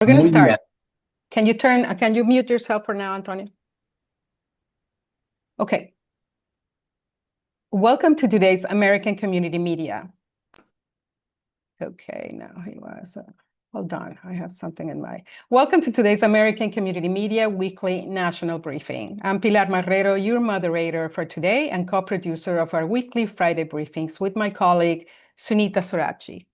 We're going to Muy start. bien. Can you mute yourself for now, Antonio? Okay. Welcome to today's American Community Media. Okay, now he was, hold on, I have something in mind. Welcome to today's American Community Media Weekly National Briefing. I'm Pilar Marrero, your moderator for today and co-producer of our weekly Friday briefings with my colleague, Sunita Sorachi.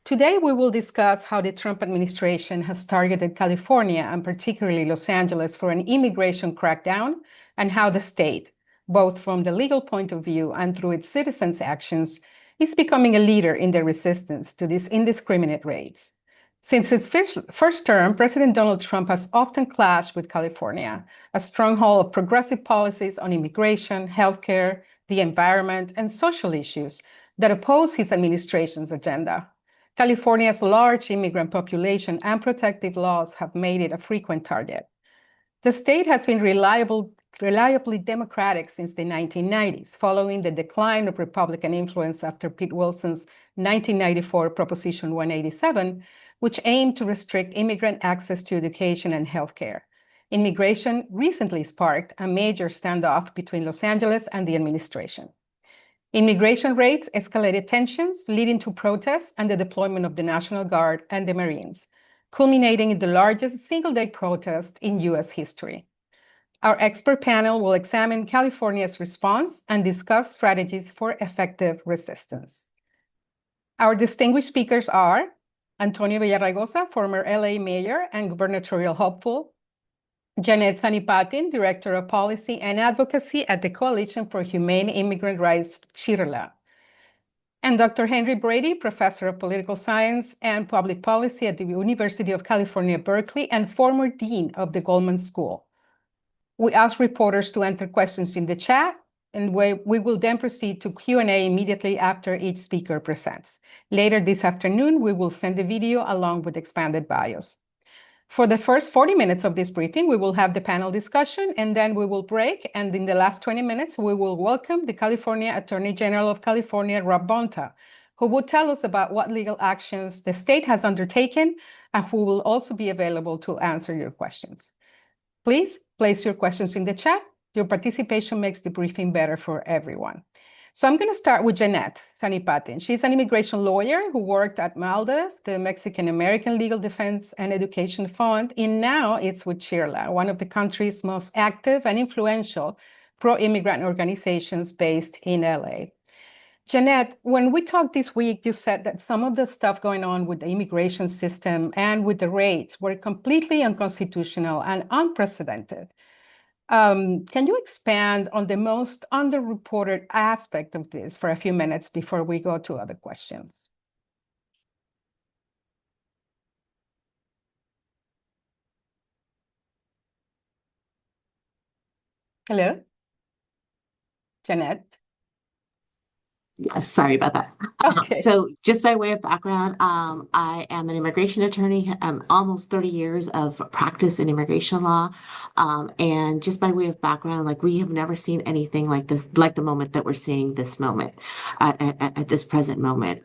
Today, we will discuss how the Trump administration has targeted California and particularly Los Angeles for an immigration crackdown and how the state, both from the legal point of view and through its citizens' actions, is becoming a leader in the resistance to these indiscriminate raids. Since his first term, President Donald Trump has often clashed with California, a stronghold of progressive policies on immigration, healthcare, the environment, and social issues that oppose his administration's agenda. California's large immigrant population and protective laws have made it a frequent target. The state has been reliably Democratic since the 1990s, following the decline of Republican influence after Pete Wilson's 1994 Proposition 187, which aimed to restrict immigrant access to education and healthcare. Immigration recently sparked a major standoff between Los Angeles and the administration. Immigration raids escalated tensions, leading to protests and the deployment of the National Guard and the Marines, culminating in the largest single-day protest in U.S. history. Our expert panel will examine California's response and discuss strategies for effective resistance. Our distinguished speakers are Antonio Villaraigosa, former LA mayor and gubernatorial hopeful, Jeannette Zanipatin, Director of Policy and Advocacy at the Coalition for Humane Immigrant Rights, CHIRLA, and Dr. Henry Brady, Professor of Political Science and Public Policy at the University of California, Berkeley, and former Dean of the Goldman School. We ask reporters to enter questions in the chat, and we will then proceed to Q&A immediately after each speaker presents. Later this afternoon, we will send the video along with expanded bios. For the first 40 minutes of this briefing, we will have the panel discussion, and then we will break. And in the last 20 minutes, we will welcome the California Attorney General of California, Rob Bonta, who will tell us about what legal actions the state has undertaken and who will also be available to answer your questions. Please place your questions in the chat. Your participation makes the briefing better for everyone. So I'm going to start with Jeannette Zanipatin. She's an immigration lawyer who worked at MALDEF, the Mexican American Legal Defense and Education Fund, and now it's with CHIRLA, one of the country's most active and influential pro-immigrant organizations based in LA. Jeannette, when we talked this week, you said that some of the stuff going on with the immigration system and with the raids were completely unconstitutional and unprecedented. Can you expand on the most underreported aspect of this for a few minutes before we go to other questions? Hello? Jeannette? Yes, sorry about that. Okay. So just by way of background, I am an immigration attorney, almost 30 years of practice in immigration law. And just by way of background, like we have never seen anything like this, like the moment that we're seeing this moment at this present moment.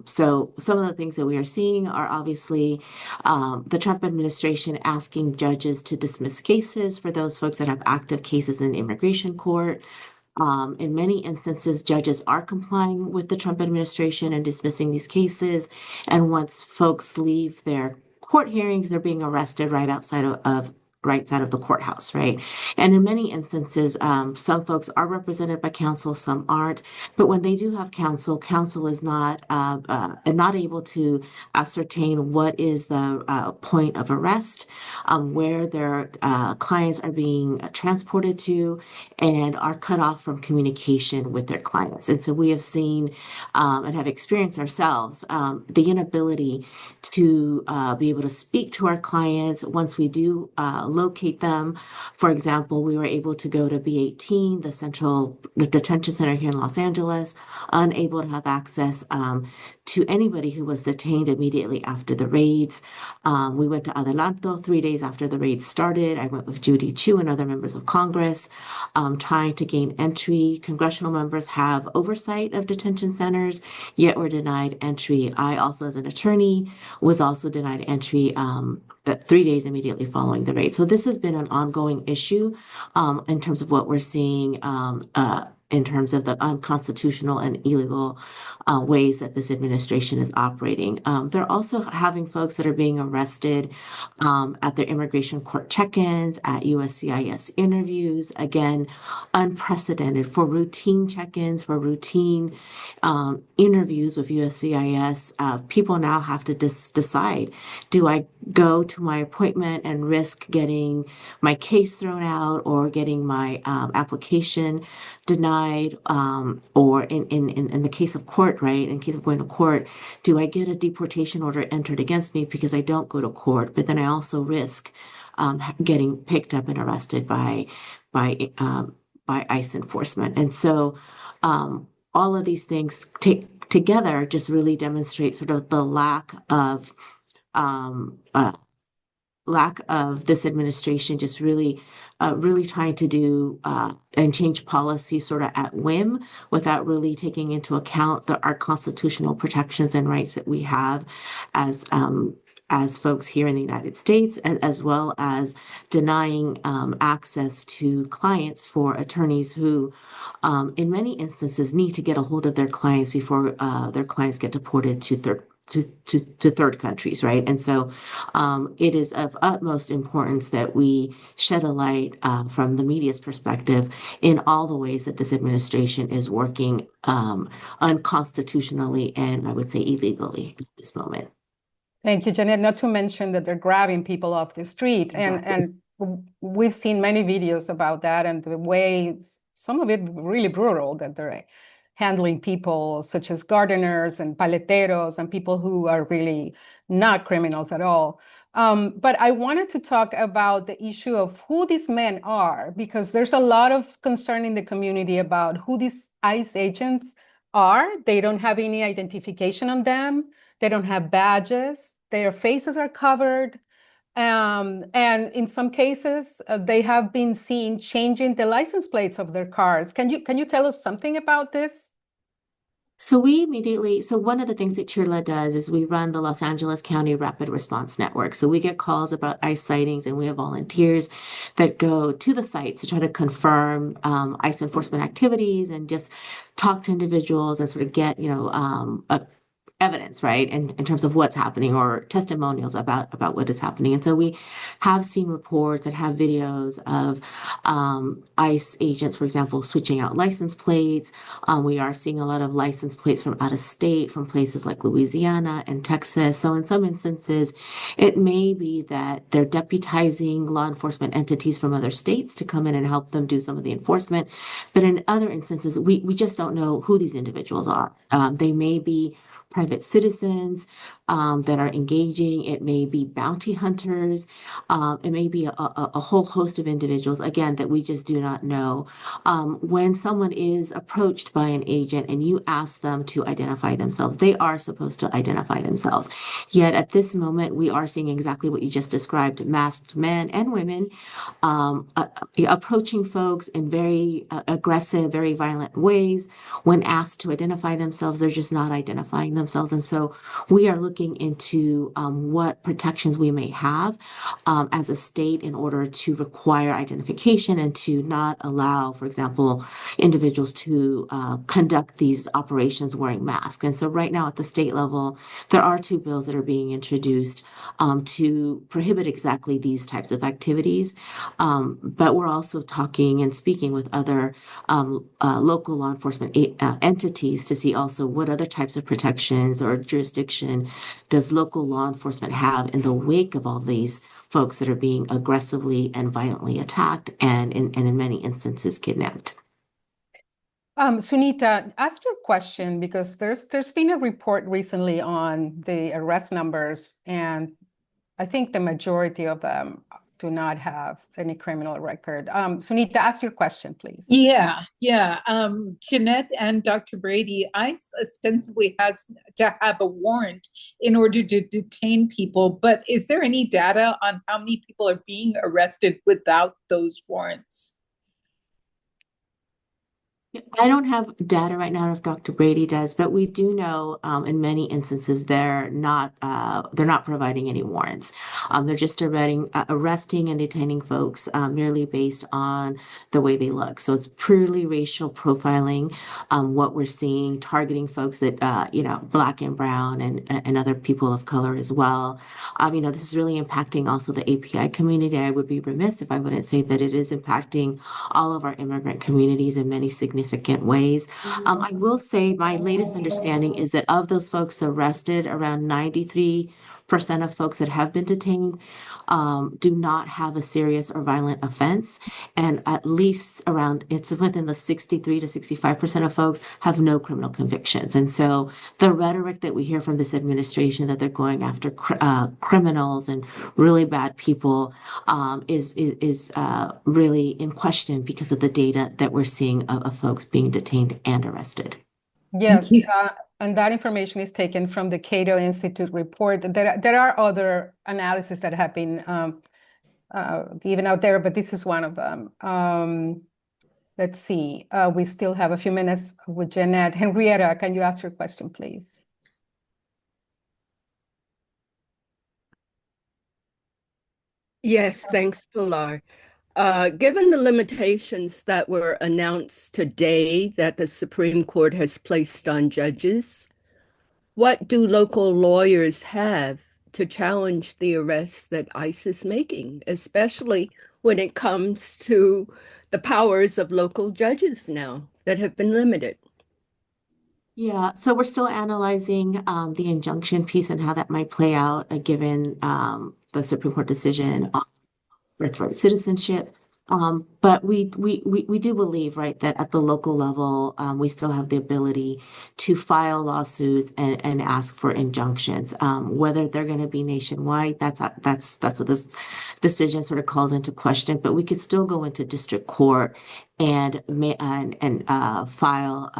So some of the things that we are seeing are obviously the Trump administration asking judges to dismiss cases for those folks that have active cases in immigration court. In many instances, judges are complying with the Trump administration and dismissing these cases. And once folks leave their court hearings, they're being arrested right outside of right side of the courthouse, right? And in many instances, some folks are represented by counsel, some aren't. But when they do have counsel, counsel is not able to ascertain what is the point of arrest, where their clients are being transported to, and are cut off from communication with their clients. And so we have seen and have experienced ourselves the inability to be able to speak to our clients once we do locate them. For example, we were able to go to B18, the central detention center here in Los Angeles, unable to have access to anybody who was detained immediately after the raids. We went to Adelanto 3 days after the raids started. I went with Judy Chu and other members of Congress trying to gain entry. Congressional members have oversight of detention centers, yet were denied entry. I also, as an attorney, was also denied entry 3 days immediately following the raid. So this has been an ongoing issue in terms of what we're seeing in terms of the unconstitutional and illegal ways that this administration is operating. They're also having folks that are being arrested at their immigration court check-ins, at USCIS interviews, again, unprecedented for routine check-ins, for routine interviews with USCIS. People now have to decide, do I go to my appointment and risk getting my case thrown out or getting my application denied, or in the case of court, right? In case of going to court, do I get a deportation order entered against me because I don't go to court? But then I also risk getting picked up and arrested by ICE enforcement. And so all of these things together just really demonstrate sort of the um, uh, lack of this administration just really trying to do and change policy sort of at whim without really taking into account our constitutional protections and rights that we have as folks here in the United States, as well as denying access to clients for attorneys who, in many instances, need to get a hold of their clients before their clients get deported to third countries, right? And so it is of utmost importance that we shed a light from the media's perspective in all the ways that this administration is working unconstitutionally and I would say illegally at this moment. Thank you, Jeannette. Not to mention that they're grabbing people off the street. Exactly. And we've seen many videos about that and the ways, some of it really brutal, that they're handling people such as gardeners and paleteros and people who are really not criminals at all. But I wanted to talk about the issue of who these men are, because there's a lot of concern in the community about who these ICE agents are. They don't have any identification on them. They don't have badges. Their faces are covered. And in some cases, they have been seen changing the license plates of their cars. Can you tell us something about this? So one of the things that CHIRLA does is we run the Los Angeles County Rapid Response Network. So we get calls about ICE sightings and we have volunteers that go to the sites to try to confirm ICE enforcement activities and just talk to individuals and sort of get, evidence, right? In terms of what's happening or testimonials about what is happening. And so we have seen reports and have videos of ICE agents, for example, switching out license plates. We are seeing a lot of license plates from out of state, from places like Louisiana and Texas. So in some instances, it may be that they're deputizing law enforcement entities from other states to come in and help them do some of the enforcement. But in other instances, we just don't know who these individuals are. They may be private citizens that are engaging. It may be bounty hunters. It may be a whole host of individuals, again, that we just do not know. When someone is approached by an agent and you ask them to identify themselves, they are supposed to identify themselves. Yet at this moment, we are seeing exactly what you just described, masked men and women approaching folks in very aggressive, very violent ways. When asked to identify themselves, they're just not identifying themselves. And so we are looking into what protections we may have as a state in order to require identification and to not allow, for example, individuals to conduct these operations wearing masks. And so right now at the state level, there are two bills that are being introduced to prohibit exactly these types of activities. But we're also talking and speaking with other local law enforcement entities to see also what other types of protections or jurisdiction does local law enforcement have in the wake of all these folks that are being aggressively and violently attacked and in many instances kidnapped. Sunita, ask your question because there's been a report recently on the arrest numbers, and I think the majority of them do not have any criminal record. Sunita, ask your question, please. Yeah. Jeannette and Dr. Brady, ICE ostensibly has to have a warrant in order to detain people, but is there any data on how many people are being arrested without those warrants? I don't have data right now if Dr. Brady does, but we do know in many instances they're not providing any warrants. They're just arresting and detaining folks merely based on the way they look. So it's purely racial profiling. What we're seeing, targeting folks that Black and brown and other people of color as well. This is really impacting also the API community. I would be remiss if I wouldn't say that it is impacting all of our immigrant communities in many significant ways. I will say my latest understanding is that of those folks arrested, around 93% of folks that have been detained do not have a serious or violent offense. And at least it's within the 63 to 65% of folks have no criminal convictions. And so the rhetoric that we hear from this administration that they're going after criminals and really bad people is really in question because of the data that we're seeing of folks being detained and arrested. Yes, Thank you. and that information is taken from the Cato Institute report. There are other analyses that have been given out there, but this is one of them. Let's see. We still have a few minutes with Jeannette. Henrietta, can you ask your question, please? Yes, thanks, Pilar. Given the limitations that were announced today that the Supreme Court has placed on judges, what do local lawyers have to challenge the arrests that ICE is making, especially when it comes to the powers of local judges now that have been limited? Yeah, so we're still analyzing the injunction piece and how that might play out, given the Supreme Court decision on birthright citizenship. But we do believe, right, that at the local level, we still have the ability to file lawsuits and ask for injunctions. Whether they're going to be nationwide, that's what this decision sort of calls into question. But we could still go into district court and file.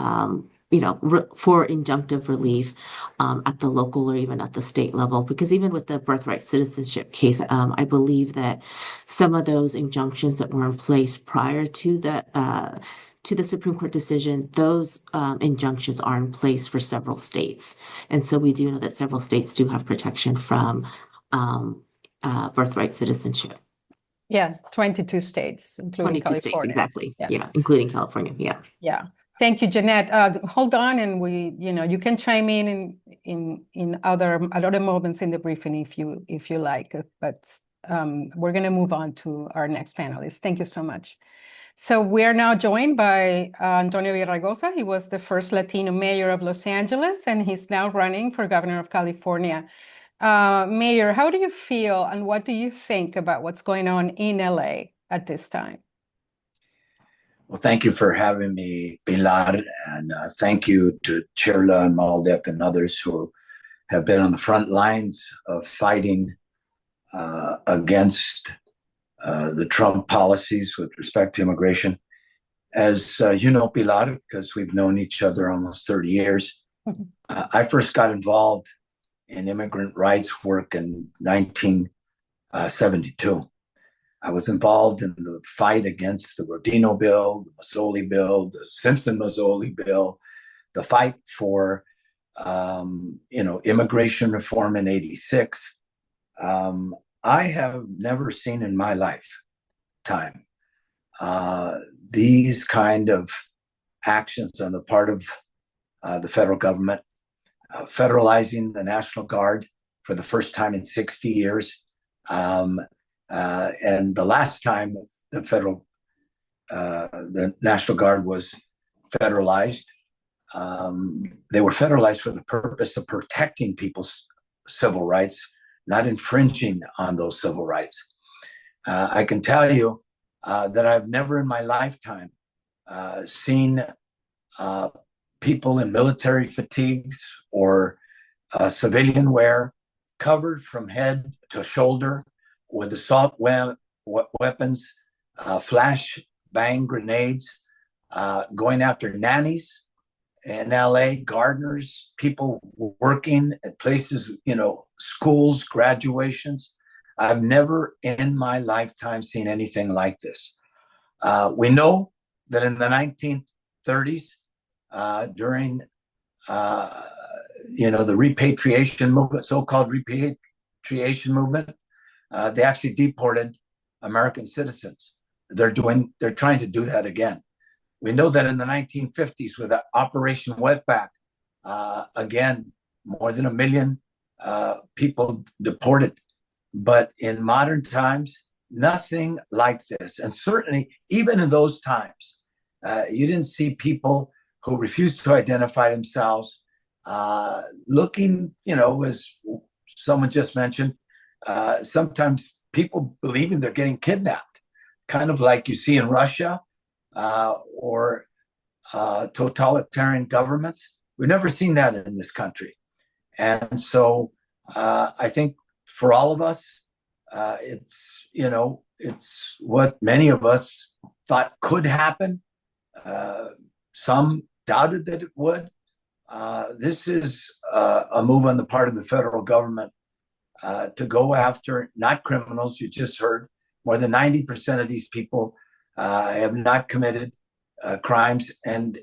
For injunctive relief at the local or even at the state level. Because even with the birthright citizenship case, I believe that some of those injunctions that were in place prior to the Supreme Court decision, those injunctions are in place for several states. And so we do know that several states do have protection from birthright citizenship. Yeah, 22 states, including 22 states, California. exactly. Yes. Yeah, including California. Yeah. Yeah. Thank you, Jeannette. Hold on, and you can chime in other moments in the briefing if you like. But we're going to move on to our next panelist. Thank you so much. So we are now joined by Antonio Villaraigosa. He was the first Latino mayor of Los Angeles, and he's now running for governor of California. Mayor, how do you feel, and what do you think about what's going on in LA at this time? Well, thank you for having me, Pilar, and thank you to CHIRLA and Maldek and others who have been on the front lines of fighting against the Trump policies with respect to immigration. As you know, Pilar, because we've known each other almost 30 years, I first got involved in immigrant rights work in 1972. I was involved in the fight against the Rodino bill, the Mazzoli bill, the Simpson-Mazzoli bill, the fight for, immigration reform in '86. I have never seen in my lifetime these kind of actions on the part of the federal government, federalizing the National Guard for the first time in 60 years. And the last time the National Guard was federalized, they were federalized for the purpose of protecting people's civil rights, not infringing on those civil rights. I can tell you that I've never in my lifetime seen people in military fatigues or civilian wear covered from head to shoulder with assault weapons, flash bang grenades, going after nannies in LA, gardeners, people working at places, schools, graduations. I've never in my lifetime seen anything like this. We know that in the 30s during the repatriation movement, so-called repatriation movement. They actually deported American citizens. They're trying to do that again. We know that in the 1950s with Operation Wetback, again, more than 1 million people deported. But in modern times, nothing like this. And certainly, even in those times, you didn't see people who refused to identify themselves looking, as someone just mentioned, sometimes people believing they're getting kidnapped, kind of like you see in Russia or totalitarian governments. We've never seen that in this country. And so I think for all of us, it's what many of us thought could happen. Some doubted that it would. This is a move on the part of the federal government to go after not criminals. You just heard more than 90% of these people have not committed crimes, and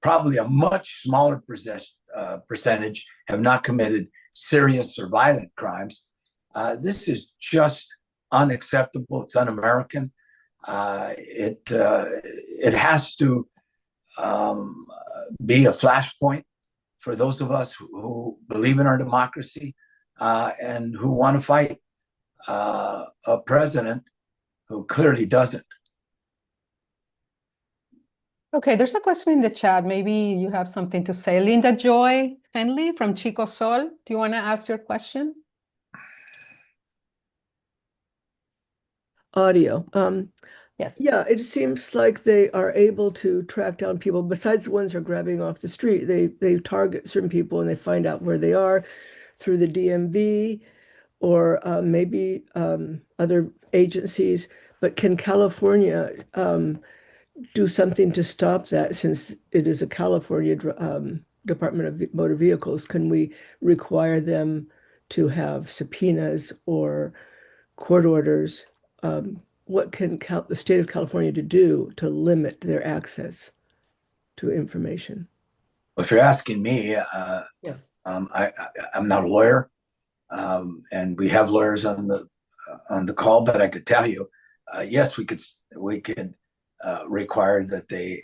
probably a much smaller percentage have not committed serious or violent crimes. This is just unacceptable. It's un-American. It has to be a flashpoint for those of us who believe in our democracy and who want to fight a president who clearly doesn't. Okay, there's a question in the chat. Maybe you have something to say. Linda Joy Henley from Chico Sol, do you want to ask your question? Audio. Yes. Yeah, it seems like they are able to track down people besides the ones who are grabbing off the street. They target certain people and they find out where they are through the DMV or maybe other agencies. But can California do something to stop that, since it is a California Department of Motor Vehicles? Can we require them to have subpoenas or court orders? What can the state of California do to limit their access to information? If you're asking me, Yes. I'm not a lawyer, and we have lawyers on the call, but I could tell you, yes, we could require that they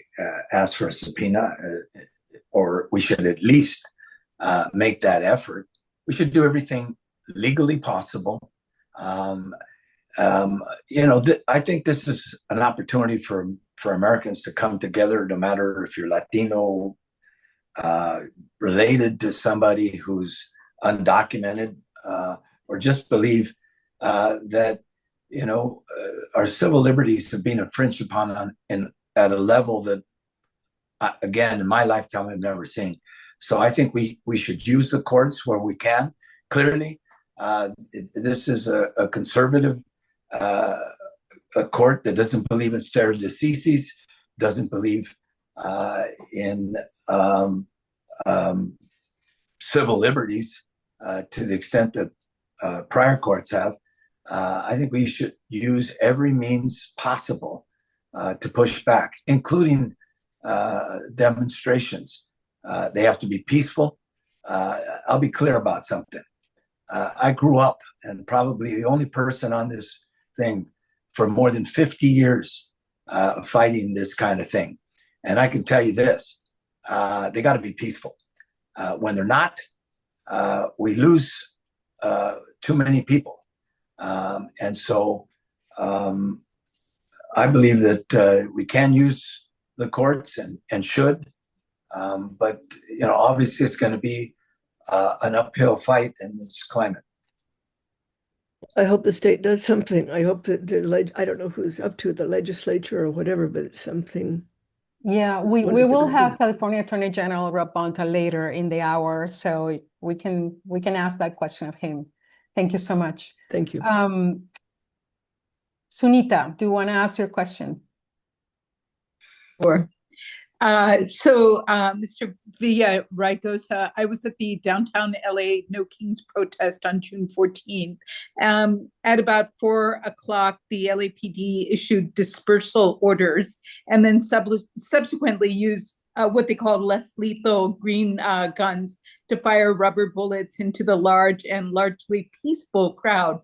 ask for a subpoena, or we should at least make that effort. We should do everything legally possible. I think this is an opportunity for Americans to come together, no matter if you're Latino, related to somebody who's undocumented, or just believe that our civil liberties have been infringed upon at a level that, again, in my lifetime, I've never seen. So I think we should use the courts where we can. Clearly, this is a conservative a court that doesn't believe in stare decisis, doesn't believe in civil liberties to the extent that prior courts have. I think we should use every means possible to push back, including demonstrations. They have to be peaceful. I'll be clear about something. I grew up, and probably the only person on this thing for more than 50 years fighting this kind of thing. And I can tell you this, they got to be peaceful. When they're not, we lose too many people. And so I believe that we can use the courts and should, but obviously it's going to be an uphill fight in this climate. I hope the state does something. I hope that I don't know who's up to it, the legislature or whatever, but something. Yeah, we will have California Attorney General Rob Bonta later in the hour, so we can ask that question of him. Thank you so much. Thank you. Sunita, do you want to ask your question? Sure. Mr. Villaraigosa, I was at the downtown LA No Kings protest on June 14th. At about 4 o'clock, the LAPD issued dispersal orders and then subsequently used what they call less lethal green guns to fire rubber bullets into the large and largely peaceful crowd.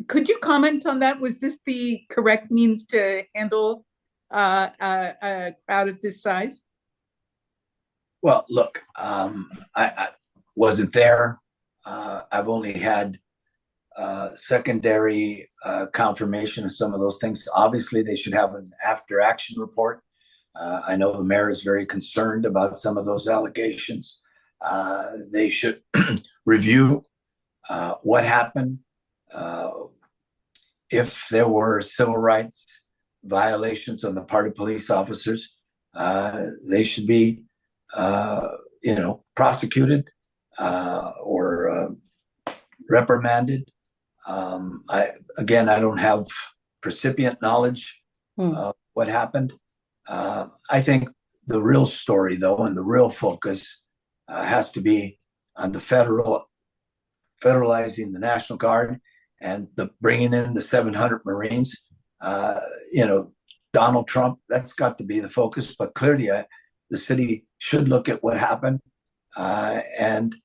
Could you comment on that? Was this the correct means to handle a crowd of this size? Well, look, I wasn't there. I've only had secondary confirmation of some of those things. Obviously, they should have an after-action report. I know the mayor is very concerned about some of those allegations. They should review what happened. If there were civil rights violations on the part of police officers, they should be, prosecuted or reprimanded. I don't have precipient knowledge of what happened. I think the real story, though, and the real focus has to be on the federalizing the National Guard and the bringing in the 700 Marines. Donald Trump, that's got to be the focus. But clearly, the city should look at what happened and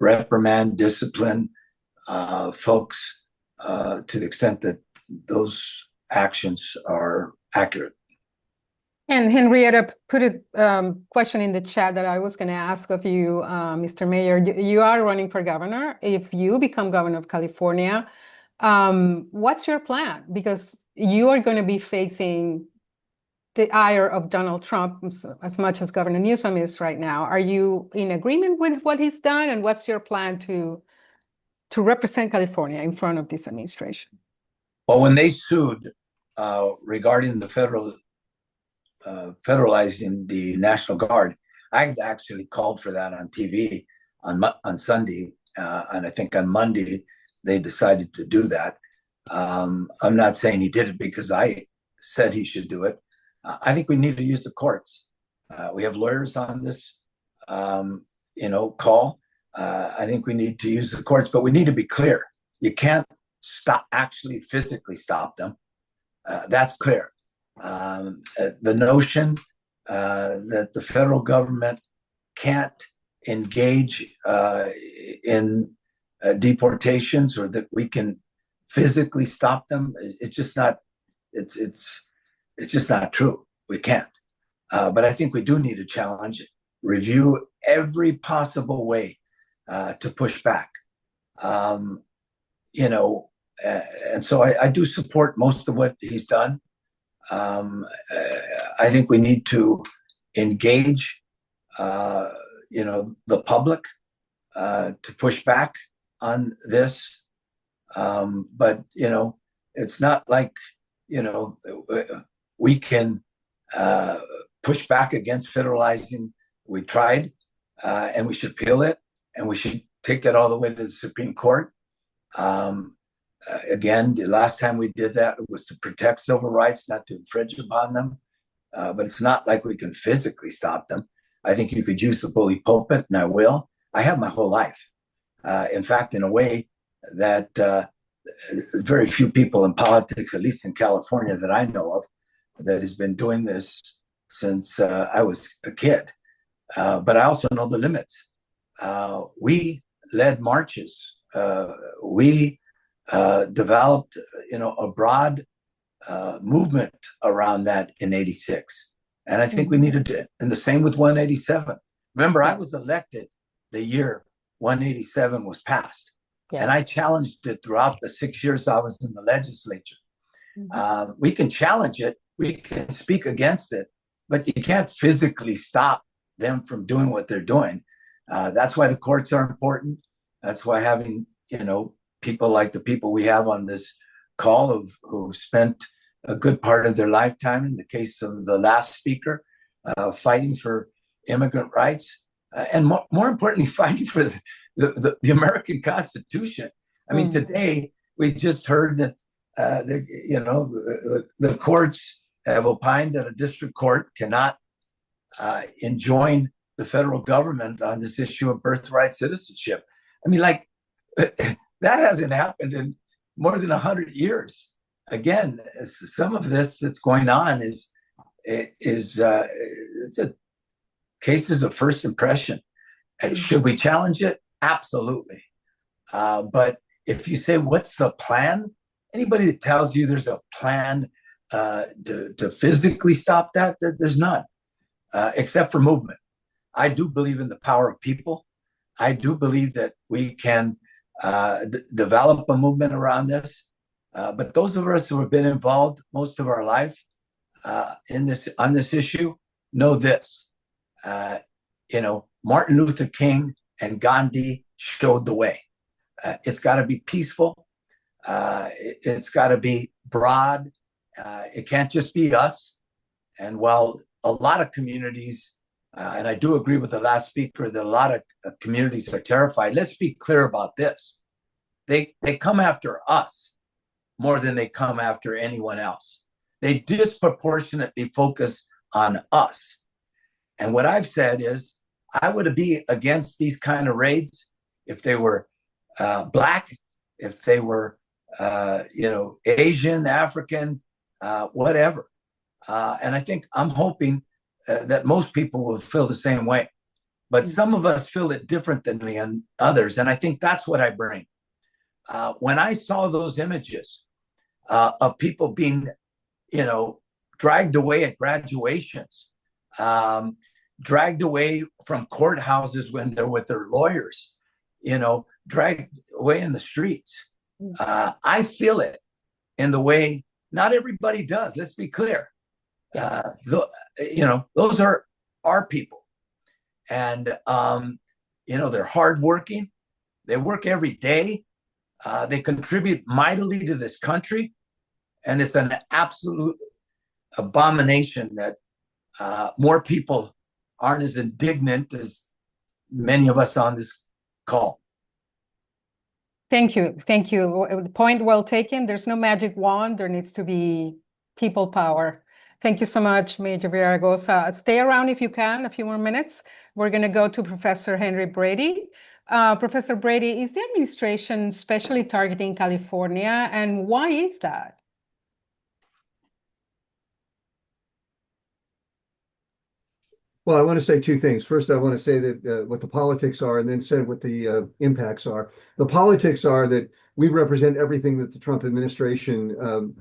reprimand, discipline folks to the extent that those actions are accurate. And Henrietta put a question in the chat that I was going to ask of you, Mr. Mayor. You are running for governor. If you become governor of California, what's your plan? Because you are going to be facing the ire of Donald Trump as much as Governor Newsom is right now. Are you in agreement with what he's done? And what's your plan to represent California in front of this administration? Well, when they sued regarding the federalizing the National Guard, I actually called for that on TV on Sunday, and I think on Monday they decided to do that. I'm not saying he did it because I said he should do it. I think we need to use the courts. We have lawyers on this, call. I think we need to use the courts, but we need to be clear. You can't actually physically stop them. That's clear. The notion that the federal government can't engage in deportations or that we can physically stop them, it's just not. It's just not true. We can't. But I think we do need to challenge it, review every possible way to push back. And so I do support most of what he's done. I think we need to engage, the public to push back on this. But, it's not like, we can push back against federalizing. We tried, and we should appeal it, and we should take that all the way to the Supreme Court. Again, the last time we did that, it was to protect civil rights, not to infringe upon them. But it's not like we can physically stop them. I think you could use the bully pulpit, and I will. I have my whole life. In fact, in a way that very few people in politics, at least in California that I know of, that has been doing this since I was a kid. But I also know the limits. We led marches. We developed, a broad movement around that in '86. And I think we needed to, and the same with 187. Remember, I was elected the year 187 was passed. Yeah. And I challenged it throughout the 6 years I was in the legislature. Mm-hmm. We can challenge it. We can speak against it, but you can't physically stop them from doing what they're doing. That's why the courts are important. That's why having, people like the people we have on this call who've spent a good part of their lifetime, in the case of the last speaker, fighting for immigrant rights, and more importantly, fighting for the American Constitution. I mean, today we just heard that the courts have opined that a district court cannot enjoin the federal government on this issue of birthright citizenship. I mean, like, that hasn't happened in more than 100 years. Again, some of this that's going on is it's a cases of first impression. And should we challenge it? Absolutely. But if you say, what's the plan? Anybody that tells you there's a plan to physically stop that, there's none, except for movement. I do believe in the power of people. I do believe that we can develop a movement around this. But those of us who have been involved most of our life on this issue know this. Martin Luther King and Gandhi showed the way. It's got to be peaceful. It's got to be broad. It can't just be us. And while a lot of communities, and I do agree with the last speaker that a lot of communities are terrified, let's be clear about this. They come after us more than they come after anyone else. They disproportionately focus on us. And what I've said is, I would be against these kind of raids if they were Black, if they were, Asian, African, whatever. And I think I'm hoping that most people will feel the same way. But some of us feel it differently than others. And I think that's what I bring. When I saw those images of people being, dragged away at graduations, dragged away from courthouses when they're with their lawyers, dragged away in the streets. I feel it in the way not everybody does. Let's be clear. Those are our people. And, they're hardworking. They work every day. They contribute mightily to this country. And it's an absolute abomination that more people aren't as indignant as many of us on this call. Thank you. Thank you. Point well taken. There's no magic wand. There needs to be people power. Thank you so much, Major Villaraigosa. Stay around if you can, a few more minutes. We're going to go to Professor Henry Brady. Professor Brady, is the administration specially targeting California, and why is that? Well, I want to say two things. First, I want to say that what the politics are, and then say what the impacts are. The politics are that we represent everything that the Trump administration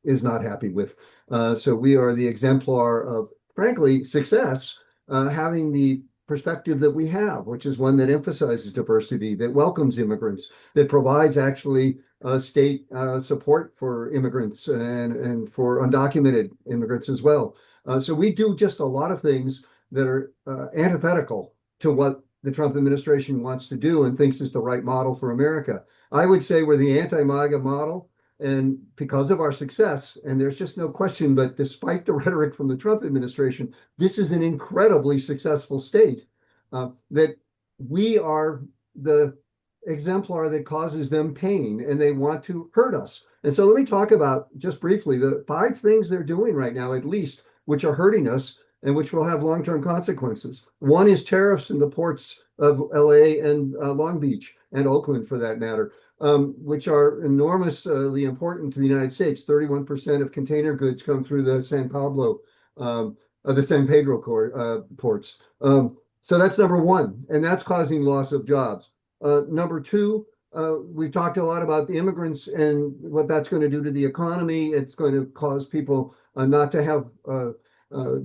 is not happy with. So we are the exemplar of, frankly, success, having the perspective that we have, which is one that emphasizes diversity, that welcomes immigrants, that provides actually state support for immigrants and for undocumented immigrants as well. So we do just a lot of things that are antithetical to what the Trump administration wants to do and thinks is the right model for America. I would say we're the anti-MAGA model, and because of our success, and there's just no question, but despite the rhetoric from the Trump administration, this is an incredibly successful state, that we are the exemplar that causes them pain, and they want to hurt us. And so let me talk about, just briefly, the 5 things they're doing right now, at least, which are hurting us and which will have long-term consequences. One is tariffs in the ports of LA and Long Beach, and Oakland for that matter, which are enormously important to the United States. 31% of container goods come through the San Pedro ports. So that's number one, and that's causing loss of jobs. Number two, we've talked a lot about the immigrants and what that's going to do to the economy. It's going to cause people not to have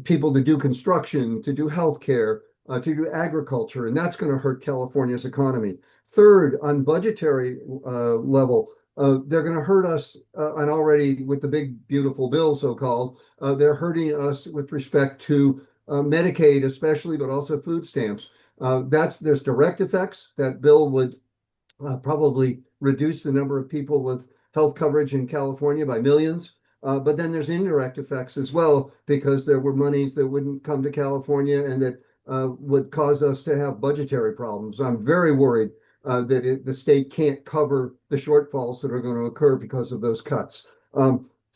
people to do construction, to do healthcare, to do agriculture, and that's going to hurt California's economy. Third, on budgetary level, they're going to hurt us, and already with the big, beautiful bill, so-called, they're hurting us with respect to Medicaid especially, but also food stamps. There's direct effects. That bill would probably reduce the number of people with health coverage in California by millions. But then there's indirect effects as well, because there were monies that wouldn't come to California and that would cause us to have budgetary problems. I'm very worried that the state can't cover the shortfalls that are going to occur because of those cuts.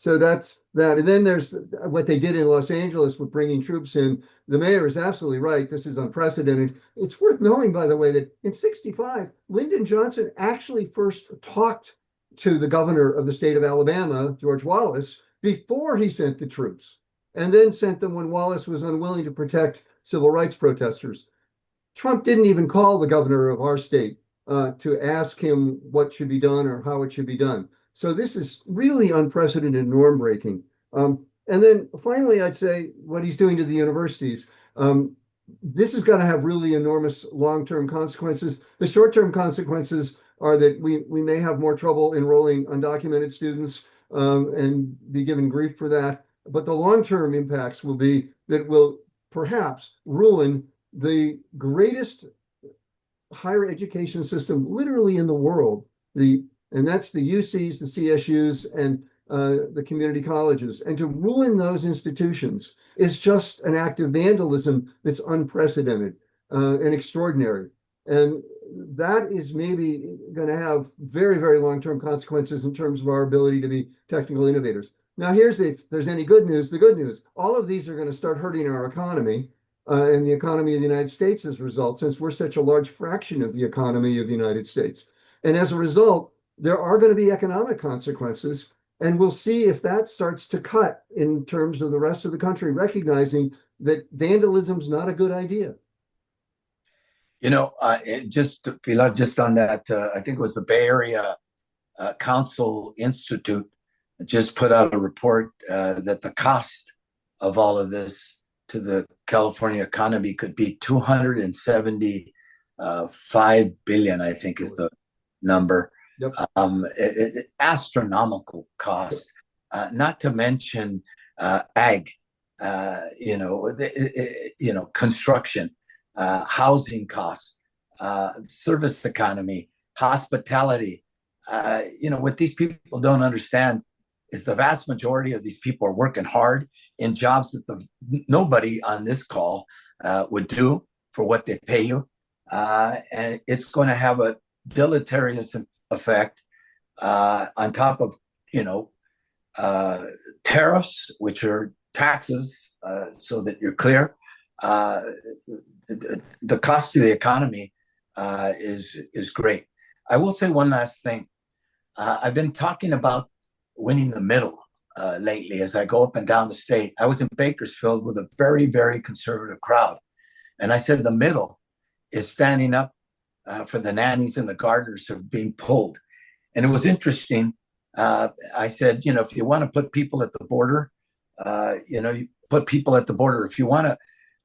So that's that. And then there's what they did in Los Angeles with bringing troops in. The mayor is absolutely right. This is unprecedented. It's worth knowing, by the way, that in 65, Lyndon Johnson actually first talked to the governor of the state of Alabama, George Wallace, before he sent the troops, and then sent them when Wallace was unwilling to protect civil rights protesters. Trump didn't even call the governor of our state to ask him what should be done or how it should be done. So this is really unprecedented norm breaking. And then finally, I'd say what he's doing to the universities. This is going to have really enormous long-term consequences. The short-term consequences are that we may have more trouble enrolling undocumented students and be given grief for that. But the long-term impacts will be that will perhaps ruin the greatest higher education system literally in the world. And that's the UCs, the CSUs, and the community colleges. And to ruin those institutions is just an act of vandalism that's unprecedented and extraordinary. And that is maybe going to have very, very long-term consequences in terms of our ability to be technical innovators. Now, here's if there's any good news, the good news. All of these are going to start hurting our economy and the economy of the United States as a result, since we're such a large fraction of the economy of the United States. And as a result, there are going to be economic consequences, and we'll see if that starts to cut in terms of the rest of the country, recognizing that vandalism's not a good idea. You know, just on that, I think it was the Bay Area Council Institute just put out a report that the cost of all of this to the California economy could be $275 billion, I think is the number. Yep. Astronomical cost, not to mention construction, housing costs, service economy, hospitality. What these people don't understand is the vast majority of these people are working hard in jobs that nobody on this call would do for what they pay you. And it's going to have a deleterious effect on top of, tariffs, which are taxes, so that you're clear. The cost to the economy is great. I will say one last thing. I've been talking about winning the middle lately as I go up and down the state. I was in Bakersfield with a very, very conservative crowd. And I said the middle is standing up for the nannies and the gardeners who are being pulled. And it was interesting. I said, if you want to put people at the border, you put people at the border. If you want to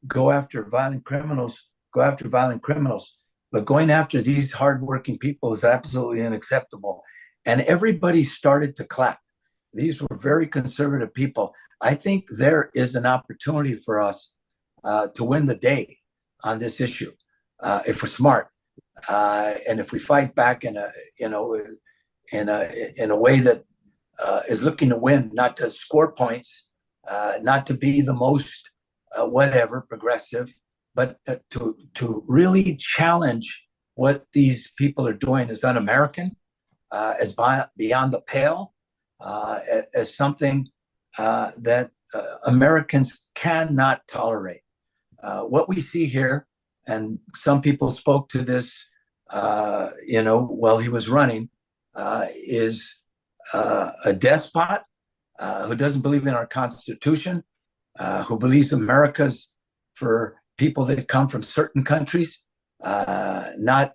go after violent criminals, go after violent criminals. But going after these hardworking people is absolutely unacceptable. And everybody started to clap. These were very conservative people. I think there is an opportunity for us to win the day on this issue if we're smart and if we fight back in a way that is looking to win, not to score points, not to be the most whatever progressive, but to really challenge what these people are doing as un-American, as beyond the pale, as something that Americans cannot tolerate. What we see here, and some people spoke to this, while he was running, is a despot who doesn't believe in our Constitution, who believes America's for people that come from certain countries, not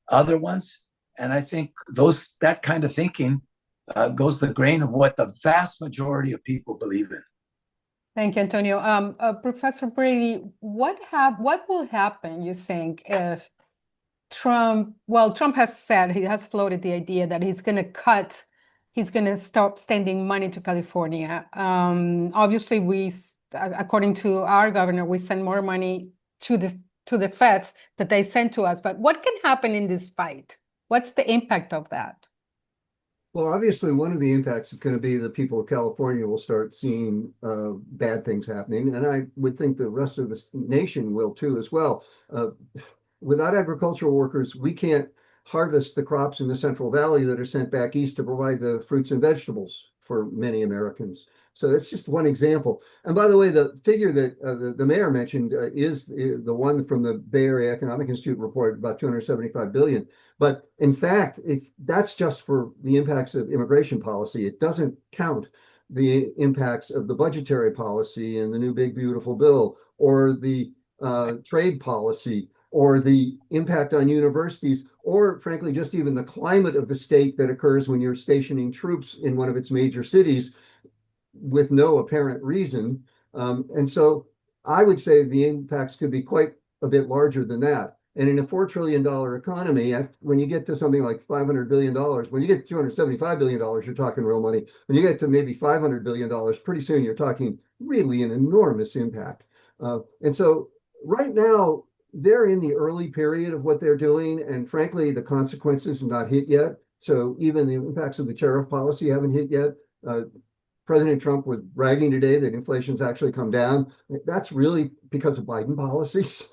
other ones. And I think that kind of thinking goes the grain of what the vast majority of people believe in. Thank you, Antonio. Professor Brady, what will happen, you think, if Trump has said, he has floated the idea that he's going to stop sending money to California. Obviously, according to our governor, we send more money to the feds that they send to us. But what can happen in this fight? What's the impact of that? Well, obviously, one of the impacts is going to be the people of California will start seeing bad things happening. And I would think the rest of the nation will too as well. Without agricultural workers, we can't harvest the crops in the Central Valley that are sent back east to provide the fruits and vegetables for many Americans. So that's just one example. And by the way, the figure that the mayor mentioned is the one from the Bay Area Economic Institute report, about 275 billion. But in fact, if that's just for the impacts of immigration policy, it doesn't count the impacts of the budgetary policy and the new big beautiful bill, or the trade policy, or the impact on universities, or frankly, just even the climate of the state that occurs when you're stationing troops in one of its major cities with no apparent reason. And so I would say the impacts could be quite a bit larger than that. And in a $4 trillion economy, when you get to something like $500 billion, when you get $275 billion, you're talking real money. When you get to maybe $500 billion, pretty soon you're talking really an enormous impact. And so right now, they're in the early period of what they're doing. And frankly, the consequences have not hit yet. So even the impacts of the tariff policy haven't hit yet. President Trump was bragging today that inflation's actually come down. That's really because of Biden policies.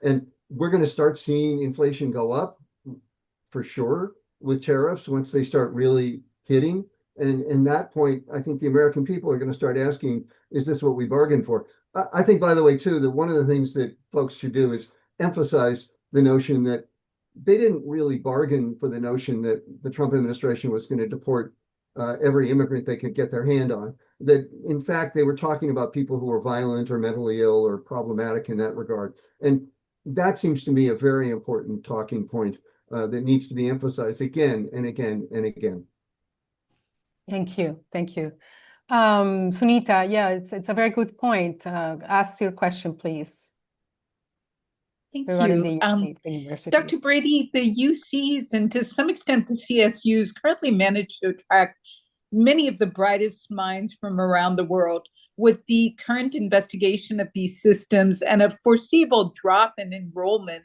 And we're going to start seeing inflation go up for sure with tariffs once they start really hitting. And in that point, I think the American people are going to start asking, is this what we bargained for? I think, by the way, too, that one of the things that folks should do is emphasize the notion that they didn't really bargain for the notion that the Trump administration was going to deport every immigrant they could get their hand on. That, in fact, they were talking about people who were violent or mentally ill or problematic in that regard. And that seems to me a very important talking point that needs to be emphasized again and again and again. Thank you. Thank you. Sunita, yeah, it's a very good point. Ask your question, please. Thank Regarding you. the UCs, the universities. Dr. Brady, the UCs and to some extent the CSUs currently manage to attract many of the brightest minds from around the world. With the current investigation of these systems and a foreseeable drop in enrollment,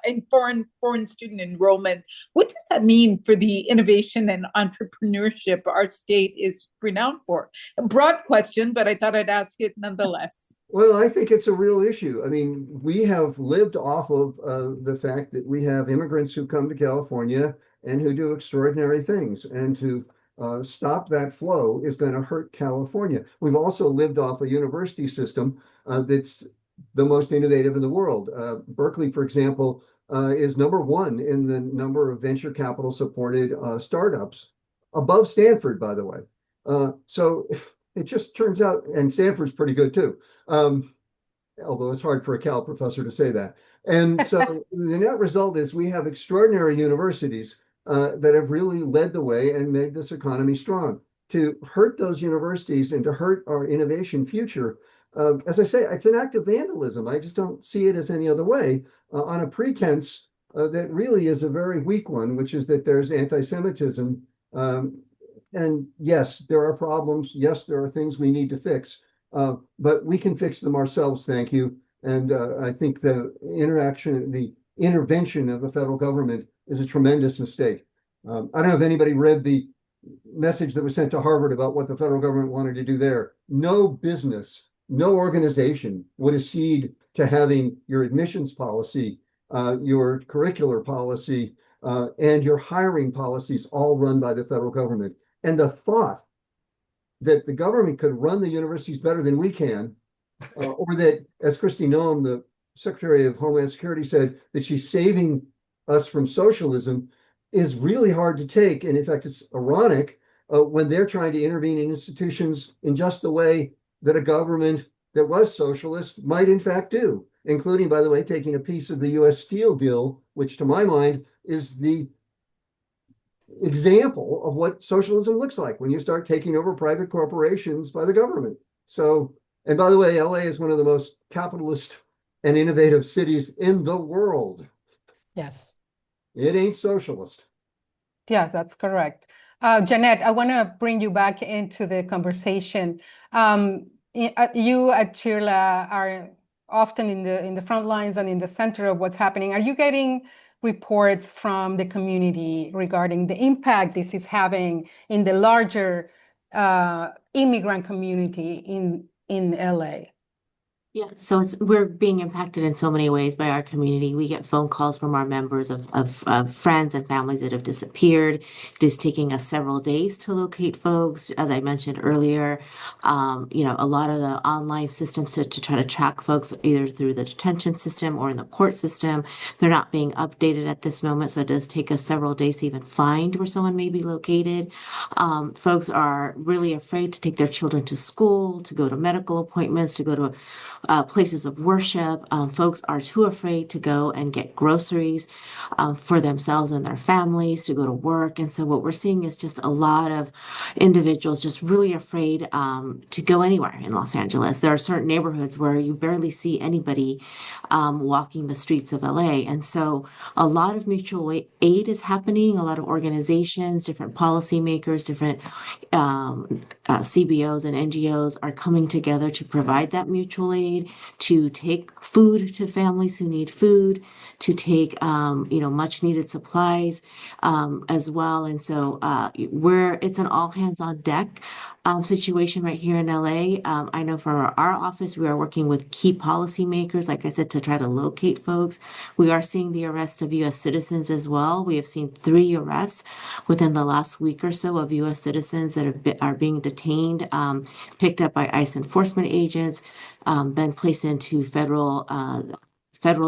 in foreign student enrollment, what does that mean for the innovation and entrepreneurship our state is renowned for? A broad question, but I thought I'd ask it nonetheless. Well, I think it's a real issue. I mean, we have lived off of the fact that we have immigrants who come to California and who do extraordinary things, and to stop that flow is going to hurt California. We've also lived off a university system that's the most innovative in the world. Berkeley, for example, is #1 in the number of venture capital supported startups, above Stanford, by the way. So it just turns out, and Stanford's pretty good too, although it's hard for a Cal professor to say that. And so the net result is we have extraordinary universities that have really led the way and made this economy strong. To hurt those universities and to hurt our innovation future, as I say, it's an act of vandalism. I just don't see it as any other way, on a pretense that really is a very weak one, which is that there's anti-Semitism. And yes, there are problems. Yes, there are things we need to fix, but we can fix them ourselves, thank you. And I think the intervention of the federal government is a tremendous mistake. I don't know if anybody read the message that was sent to Harvard about what the federal government wanted to do there. No business, no organization would accede to having your admissions policy, your curricular policy, and your hiring policies all run by the federal government. And the thought that the government could run the universities better than we can, or that, as Kristi Noem, the Secretary of Homeland Security, said, that she's saving us from socialism, is really hard to take. And in fact, it's ironic when they're trying to intervene in institutions in just the way that a government that was socialist might in fact do, including, by the way, taking a piece of the US Steel deal, which to my mind is the example of what socialism looks like when you start taking over private corporations by the government. So, and by the way, LA is one of the most capitalist and innovative cities in the world. Yes. It ain't socialist. Yeah, that's correct. Jeannette, I want to bring you back into the conversation. You at CHIRLA are often in the front lines and in the center of what's happening. Are you getting reports from the community regarding the impact this is having in the larger immigrant community in LA? Yeah, so we're being impacted in so many ways by our community. We get phone calls from our members of friends and families that have disappeared. It is taking us several days to locate folks. As I mentioned earlier, a lot of the online systems to try to track folks either through the detention system or in the court system, they're not being updated at this moment. So it does take us several days to even find where someone may be located. Folks are really afraid to take their children to school, to go to medical appointments, to go to places of worship. Folks are too afraid to go and get groceries for themselves and their families, to go to work. And so what we're seeing is just a lot of individuals just really afraid to go anywhere in Los Angeles. There are certain neighborhoods where you barely see anybody walking the streets of LA. And so a lot of mutual aid is happening. A lot of organizations, different policymakers, different CBOs and NGOs are coming together to provide that mutual aid, to take food to families who need food, to take much needed supplies as well. And so it's an all hands on deck situation right here in LA. I know for our office, we are working with key policymakers, like I said, to try to locate folks. We are seeing the arrest of U.S. citizens as well. We have seen 3 arrests within the last week or so of U.S. citizens that are being detained, picked up by ICE enforcement agents, then placed into federal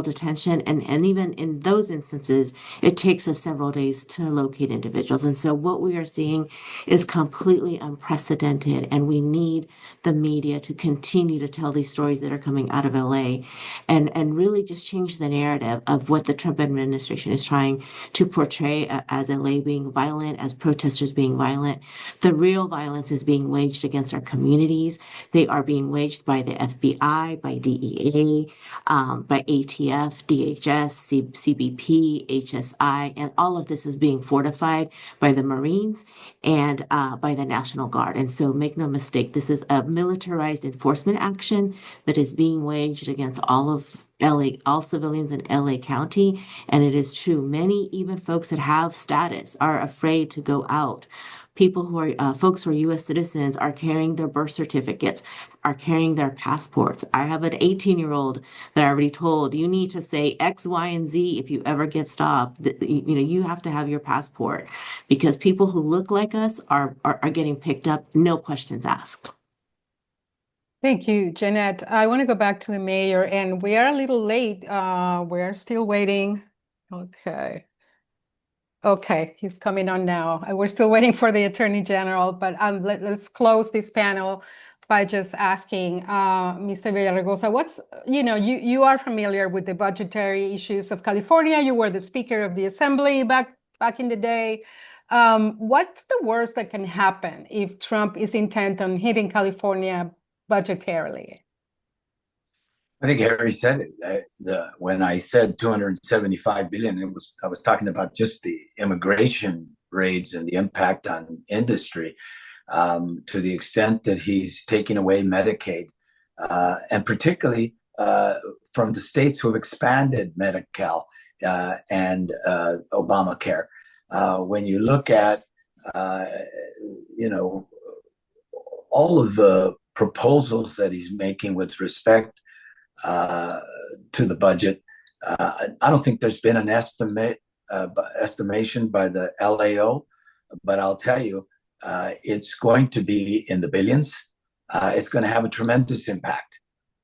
detention. And even in those instances, it takes us several days to locate individuals. And so what we are seeing is completely unprecedented. And we need the media to continue to tell these stories that are coming out of LA and really just change the narrative of what the Trump administration is trying to portray as LA being violent, as protesters being violent. The real violence is being waged against our communities. They are being waged by the FBI, by DEA, by ATF, DHS, CBP, HSI, and all of this is being fortified by the Marines and by the National Guard. And so make no mistake, this is a militarized enforcement action that is being waged against all of LA, all civilians in LA County. And it is true, many even folks that have status are afraid to go out. People who are folks who are U.S. citizens are carrying their birth certificates, are carrying their passports. I have an 18-year-old that I already told, you need to say X, Y, and Z if you ever get stopped. You have to have your passport because people who look like us are getting picked up, no questions asked. Thank you, Jeannette. I want to go back to the mayor, and we are a little late. We're still waiting. Okay, he's coming on now. We're still waiting for the Attorney General, but let's close this panel by just asking Mr. Villaraigosa, you are familiar with the budgetary issues of California. You were the Speaker of the Assembly back in the day. What's the worst that can happen if Trump is intent on hitting California budgetarily? I think Harry said it. When I said 275 billion, I was talking about just the immigration raids and the impact on industry, to the extent that he's taking away Medicaid, and particularly from the states who have expanded Medi-Cal and Obamacare. When you look at all of the proposals that he's making with respect to the budget, I don't think there's been an estimation by the LAO, but I'll tell you, it's going to be in the billions. It's going to have a tremendous impact,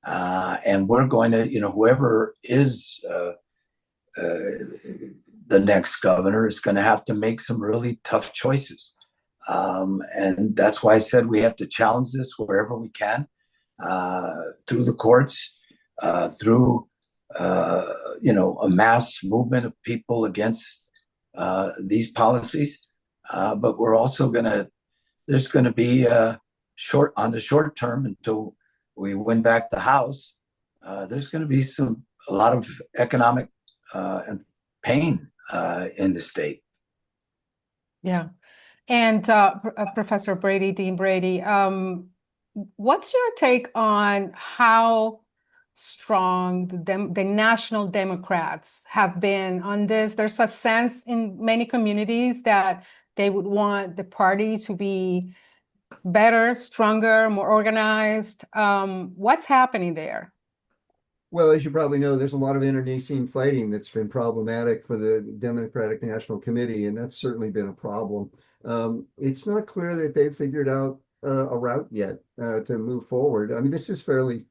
and we're going to, whoever is the next governor is going to have to make some really tough choices, and that's why I said we have to challenge this wherever we can, through the courts. Through a mass movement of people against these policies, but we're also there's going to be on the short term until we win back the House. There's going to be a lot of economic and pain in the state. Yeah, and Professor Brady, Dean Brady, what's your take on how strong the national Democrats have been on this? There's a sense in many communities that they would want the party to be better, stronger, more organized. What's happening there? Well, as you probably know, there's a lot of internecine fighting that's been problematic for the Democratic National Committee, and that's certainly been a problem. It's not clear that they've figured out a route yet to move forward. I mean, this is fairly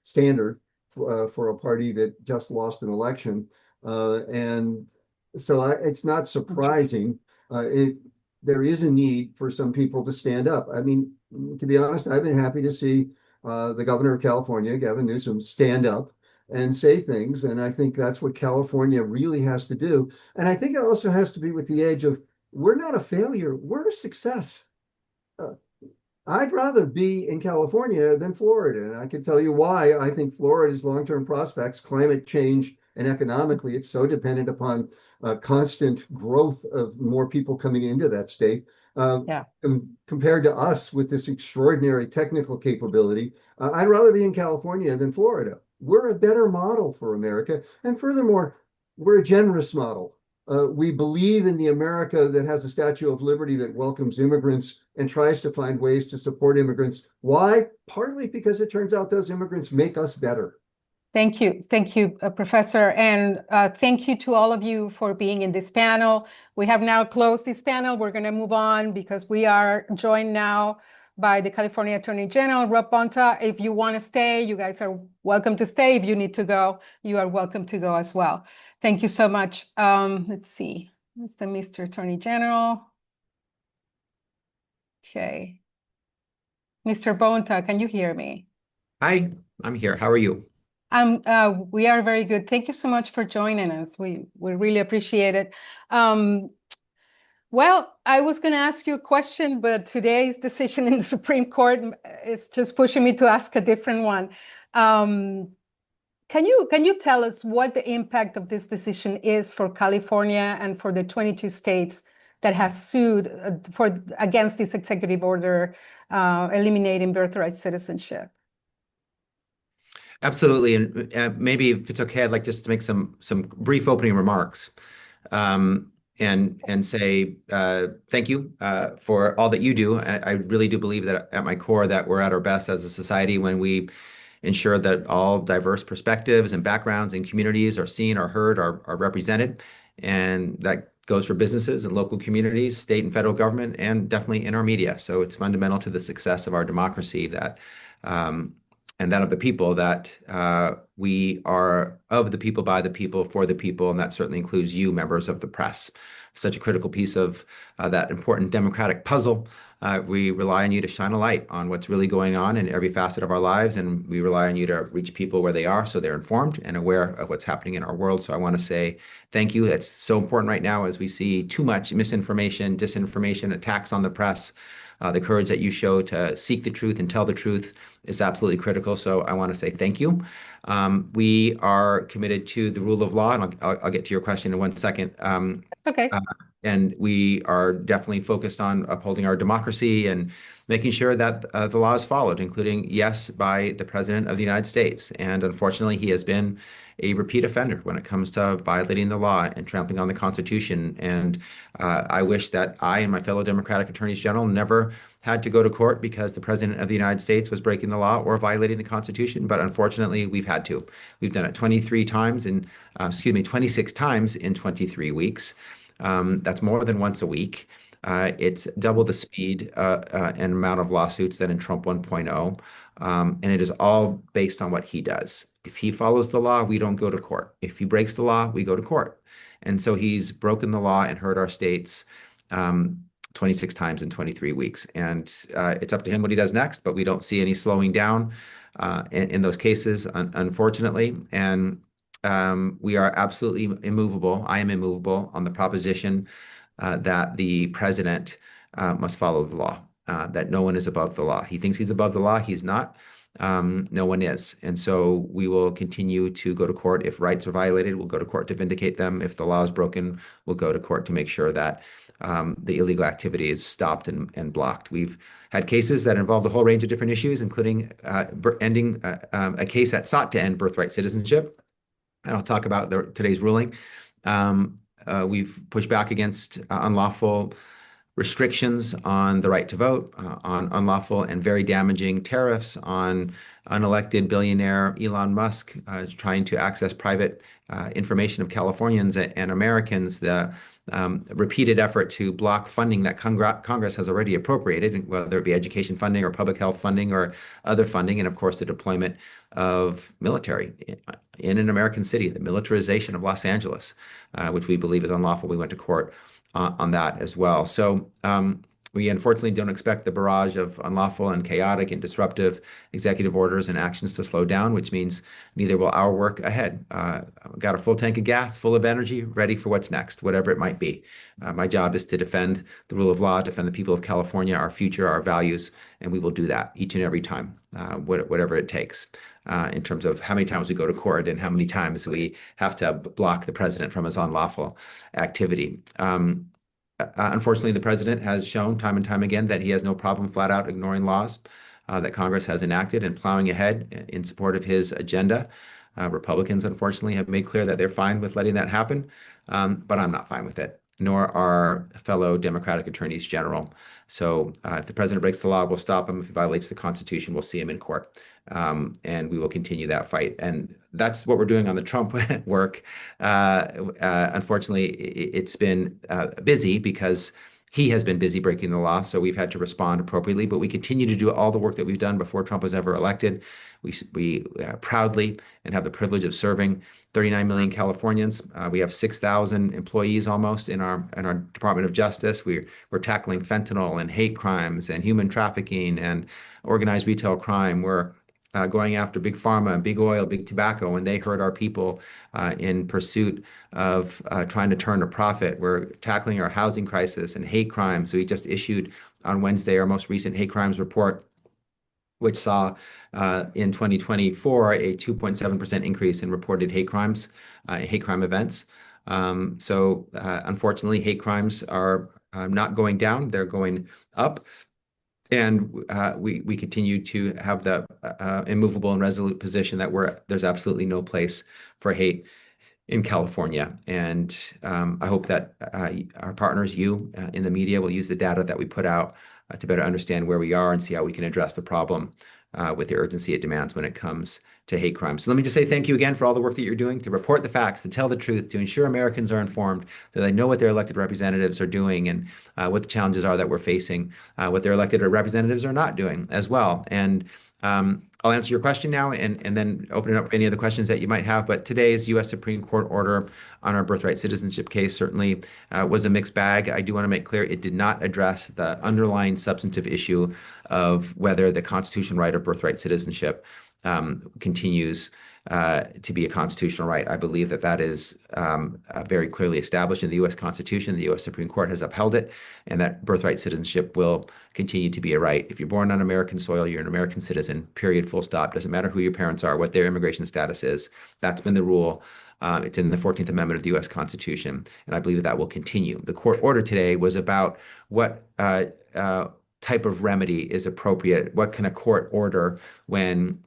standard for a party that just lost an election, and so it's not surprising. There is a need for some people to stand up. I mean, to be honest, I've been happy to see the governor of California, Gavin Newsom, stand up and say things. And I think that's what California really has to do. And I think it also has to be with the edge of we're not a failure, we're a success. Uh, I'd rather be in California than Florida. And I can tell you why. I think Florida's long-term prospects, climate change, and economically, it's so dependent upon constant growth of more people coming into that state. Yeah. Compared to us with this extraordinary technical capability, I'd rather be in California than Florida. We're a better model for America. And furthermore, we're a generous model. We believe in the America that has a Statue of Liberty that welcomes immigrants and tries to find ways to support immigrants. Why? Partly because it turns out those immigrants make us better. Thank you, Professor, and thank you to all of you for being in this panel. We have now closed this panel. We're going to move on because we are joined now by the California Attorney General, Rob Bonta. If you want to stay, you guys are welcome to stay. If you need to go, you are welcome to go as well. Thank you so much. Let's see, Mr. Attorney General. Okay. Mr. Bonta, can you hear me? Hi, I'm here. How are you? We are very good. Thank you so much for joining us. We really appreciate it. Well, I was going to ask you a question, but today's decision in the Supreme Court is just pushing me to ask a different one. Can you tell us what the impact of this decision is for California and for the 22 states that has sued against this executive order eliminating birthright citizenship? Absolutely, and maybe if it's okay, I'd like just to make some brief opening remarks, and say thank you for all that you do. I really do believe that at my core that we're at our best as a society when we ensure that all diverse perspectives and backgrounds and communities are seen, are heard, are represented, and that goes for businesses and local communities, state and federal government, and definitely in our media. So it's fundamental to the success of our democracy that. And that of the people, that we are of the people, by the people, for the people, and that certainly includes you, members of the press. Such a critical piece of that important democratic puzzle. We rely on you to shine a light on what's really going on in every facet of our lives, and we rely on you to reach people where they are so they're informed and aware of what's happening in our world. So I want to say thank you. It's so important right now as we see too much misinformation, disinformation, attacks on the press. The courage that you show to seek the truth and tell the truth is absolutely critical. So I want to say thank you. We are committed to the rule of law, and I'll get to your question in 1 second. Okay. And we are definitely focused on upholding our democracy and making sure that the law is followed, including, yes, by the President of the United States. And unfortunately, he has been a repeat offender when it comes to violating the law and trampling on the Constitution. And I wish that I and my fellow Democratic attorneys general never had to go to court because the President of the United States was breaking the law or violating the Constitution. But unfortunately, we've had to. We've done it 26 times in 23 weeks. That's more than once a week. It's double the speed and amount of lawsuits than in Trump 1.0. And it is all based on what he does. If he follows the law, we don't go to court. If he breaks the law, we go to court. And so he's broken the law and hurt our states 26 times in 23 weeks. And it's up to him what he does next, but we don't see any slowing down in those cases, unfortunately. And we are absolutely immovable. I am immovable on the proposition that the president must follow the law, that no one is above the law. He thinks he's above the law. He's not. No one is. And so we will continue to go to court. If rights are violated, we'll go to court to vindicate them. If the law is broken, we'll go to court to make sure that the illegal activity is stopped and blocked. We've had cases that involved a whole range of different issues, including ending a case that sought to end birthright citizenship. And I'll talk about today's ruling. We've pushed back against unlawful restrictions on the right to vote, on unlawful and very damaging tariffs on unelected billionaire Elon Musk trying to access private information of Californians and Americans, the repeated effort to block funding that Congress has already appropriated, whether it be education funding or public health funding or other funding, and of course the deployment of military in an American city, the militarization of Los Angeles, which we believe is unlawful. We went to court on that as well. So we unfortunately don't expect the barrage of unlawful and chaotic and disruptive executive orders and actions to slow down, which means neither will our work ahead. Got a full tank of gas, full of energy, ready for what's next, whatever it might be. My job is to defend the rule of law, defend the people of California, our future, our values, and we will do that each and every time, whatever it takes. In terms of how many times we go to court and how many times we have to block the president from his unlawful activity. Unfortunately, the president has shown time and time again that he has no problem flat out ignoring laws that Congress has enacted and plowing ahead in support of his agenda. Republicans, unfortunately, have made clear that they're fine with letting that happen, but I'm not fine with it, nor are fellow Democratic attorneys general. So if the president breaks the law, we'll stop him. If he violates the Constitution, we'll see him in court. And we will continue that fight. And that's what we're doing on the Trump work. Unfortunately, it's been busy because he has been busy breaking the law, so we've had to respond appropriately, but we continue to do all the work that we've done before Trump was ever elected. We proudly and have the privilege of serving 39 million Californians. We have 6,000 employees almost in our Department of Justice. We're tackling fentanyl and hate crimes and human trafficking and organized retail crime. We're going after big pharma, big oil, big tobacco, and they hurt our people in pursuit of trying to turn a profit. We're tackling our housing crisis and hate crimes. We just issued on Wednesday our most recent hate crimes report, which saw in 2024 a 2.7% increase in reported hate crimes, hate crime events. So unfortunately, hate crimes are not going down, they're going up. And we continue to have the immovable and resolute position that there's absolutely no place for hate in California. And I hope that our partners, you in the media, will use the data that we put out to better understand where we are and see how we can address the problem with the urgency it demands when it comes to hate crimes. So let me just say thank you again for all the work that you're doing to report the facts, to tell the truth, to ensure Americans are informed, that they know what their elected representatives are doing and what the challenges are that we're facing, what their elected representatives are not doing as well. And I'll answer your question now and then open it up for any other questions that you might have. But today's U.S. Supreme Court order on our birthright citizenship case certainly was a mixed bag. I do want to make clear it did not address the underlying substantive issue of whether the constitutional right of birthright citizenship continues to be a constitutional right. I believe that is very clearly established in the U.S. Constitution. The U.S. Supreme Court has upheld it, and that birthright citizenship will continue to be a right. If you're born on American soil, you're an American citizen, period, full stop. Doesn't matter who your parents are, what their immigration status is. That's been the rule. It's in the 14th Amendment of the U.S. Constitution, and I believe that will continue. The court order today was about what type of remedy is appropriate. What can a court order when